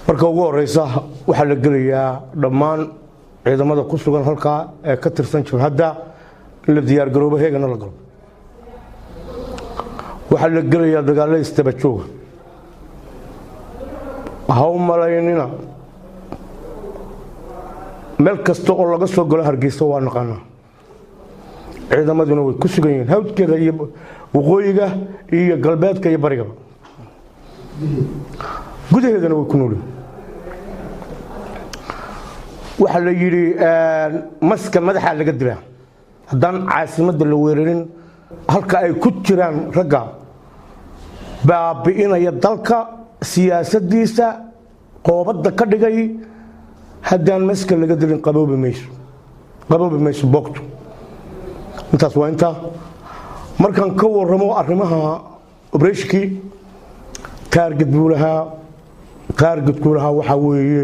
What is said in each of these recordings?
marka ugu horeysa waxa la gelayaa dhammaan ciidamada ku sugan halka ee ka tirsan jabhadda la diyaar garoobo heegana la galo waxa la gelayaa dagaalada istaba jooga haw malaynina meel kasta oo laga soo galo Hargeysa waa naqaana ciidamaduna way ku sugan yihiin hawdkeeda iyo waqooyiga iyo galbeedka iyo bariga gudaheedana way ku noolyihiin waxa la yiri maska madaxa laga dilaa haddaan caasimadda la weerarin halka ay ku jiraan ragga baabi'inaya dalka siyaasadiisa qoobada ka dhigay haddaan maska laga dilin qaboobi mayso bogto intaas waa inta markaan ka warramo arrimaha obreshki target buu lahaa waxa weeye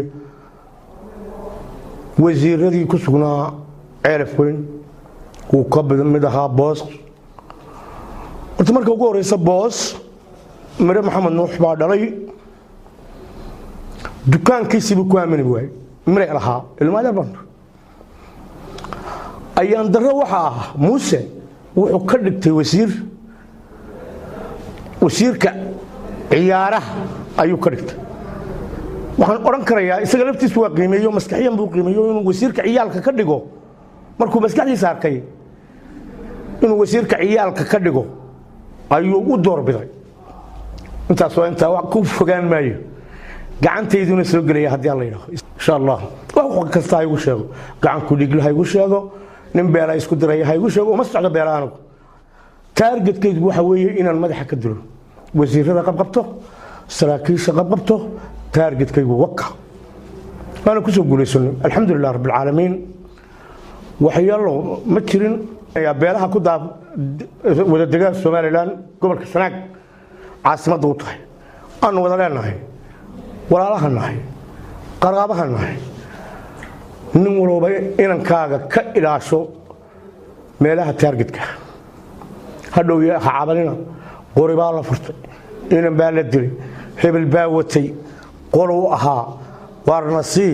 wasiiradii ku sugnaa ceelaf weyn uu ka mid ahaa boos horta marka ugu horeysa boos mare maxamed nuux baa dhalay dukaankiisiibuu ku aamini waayey mire lahaa ilmaadar baan ayaan darro waxa ah muuse wuxuu ka dhigtay wasiirka ciyaaraha ayuu ka dhigtay waxaan oran karayaa isaga laftiisu waa qiimeeyo maskaxiyan buu qiimeeyo inuu wasiirka ciyaalka ka dhigo markuu maskaxdiisa arkay inuu wasiirka ciyaalka ka dhigo ayuu u doorbiday intaas waa inta wax ku fogaan maayo gacanteeduna soo galaya haddii alla yiraahdo insha Allah wax kasta ay ugu sheego gacan ku dhiglahay ugu sheego nin beela isku diray hay ugu sheego uma socdo beelaano targetkaygu waxa weeye inaan madaxa ka dilo wasiirada qabqabto saraakiisha qabqabto targetkaygu waka أنا كنت أقول الحمد لله رب العالمين وحيالله ما تشرين يا بيرها كده وده دجاج الصومالي الآن قبل كسناك عاصمة ضوطها أنا ولا لنا هاي ولا لها نهاي قرابها نهاي نمرو بي إن كاجا كإلاشو مالها تارجتك هذا ويا حعبنا قريبا الله فرت إن بالدري حبل باوتي قروها وارنسي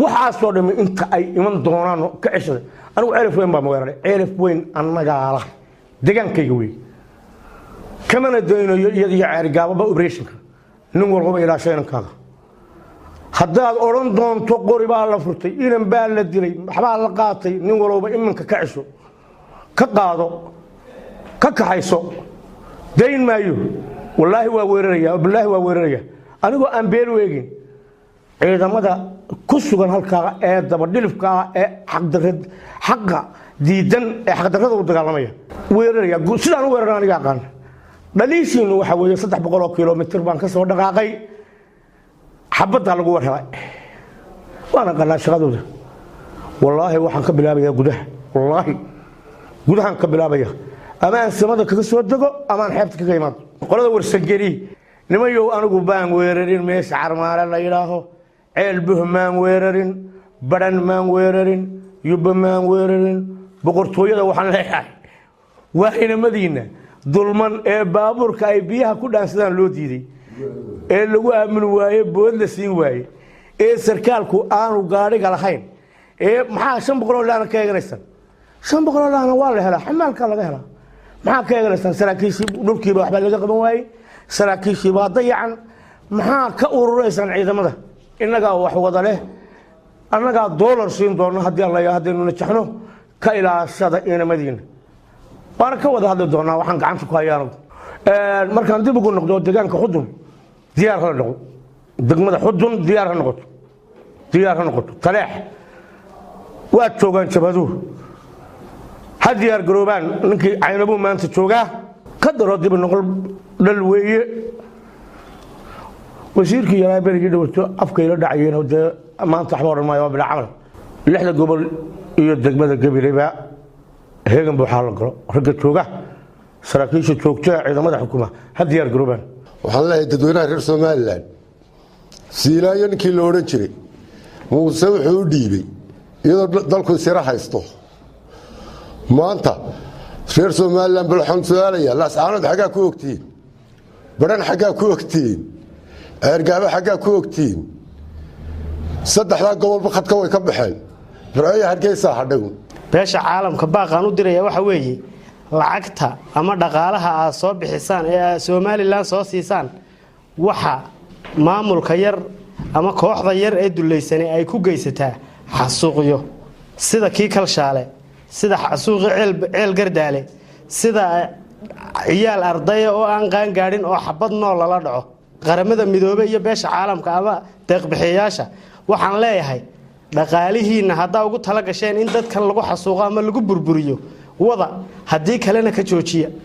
waxaasoo dhami inta ay iman doonaan ka ceshay anigu ceelif weyn baa magaalada ceelif weyn annaga deegaankayga weey kamana daynayo iyadii ceergaababa operation nin walba ilaashaynankaaga haddaad oran doonto qori baa la furtay inan baa la dilay waxbaa la qaatay nin walba imanka ka cesho ka qaado ka kaxayso dayn maayo wallaahi waa weeraraya anigoo aan beel weegin ciidamada ku sugan halka ee daba dhilifka ee xaqqa diidan ee xaqdarrada u dagaalamaya weeraraya sidaan weeraraan aniga aqaan dhaliishiinu waxa weeye 300 kilomitir baan ka soo dhaqaaqay xabada lagu waray waana qanaa shaqadooda wallaahi waxaan ka bilaabayaa gudahan ka bilaabaya amaan samada kaga soo dago amaan xeebta kaga imaado qolada warsangeli nimayo anigu baan weerarin meesha carmaale la yiraaho ceel buhmaan weerarin baran maan weerarin yubmaan weerarin boqortooyada waxaan leeyahay waa inamadiina dulman ee baabuurka ay biyaha ku dhaansadaan loo diiday ee lagu aamin waaye bood la siin waaye ee sarkaalku aanu gaariga lahayn ee maxaa 500 laana ka eeganaysan 500 laana waa la helaa xamaalka laga helaa maxaa ka eeganaysan saraakiishii dhulkiiba waxba laga qaban waaye saraakiishii baa dayacan maxaa ka ururaysan ciidamada innaga wax wada leh annaga dollar siin doona hadii alla yahdaynu najaxno ka ilaashada inamadiina waana ka wada hadli doonaa waxaan gacanta ku hayaano markaan dib ugu noqdo deegaanka xudun diyaar ha noqdo degmada xudun diyaar ha noqoto taleex waa joogan jabadu had diyaar garoobaan ninkii Aynabu maanta jooga ka daro dib noqol dal weeye wasiirkii yaraa berigii dhawrto afkayla dhacayeen oo maanta waxba oran maayo bila camal lixda gobol iyo degmada gabileba heegan buu xal galo ragga jooga saraakiisha joogta ciidamada xukuumadda had diyaar garoobaan waxaan leeyahay dadweynaha reer Soomaaliland siilaayo ninkii la oran jiray muuse wuxuu u dhiibay iyadoo dalku sira haysto maanta reer Soomaaliland bal xun su'aalaya la saanad xagaa ku ogtiin baran xagaa ku ogtiin ergaaba xagaa ku ogtiin saddexdaa gobolba khadka way ka baxeen burcaya hargeysa hadhow beesha caalamka baaqaan u diraya waxa weeye lacagta ama dhaqaalaha aad soo bixisaan ee Soomaaliland soo siisaan waxa maamulka yar ama kooxda yar ee duleysane ay ku geysataa xasuuqyo sida kii kalshaale sida xasuuqi ceel gardaale sida ciyaal arday oo aan qaan gaadhin oo xabad nool la dhaco qaramada midoobay iyo beesha caalamka ama deeq bixiyaasha waxaan leeyahay dhaqaalihiina hadda ugu tala gasheen in dadkan lagu xasuuqo ama lagu burburiyo wada hadii kalena ka joojiya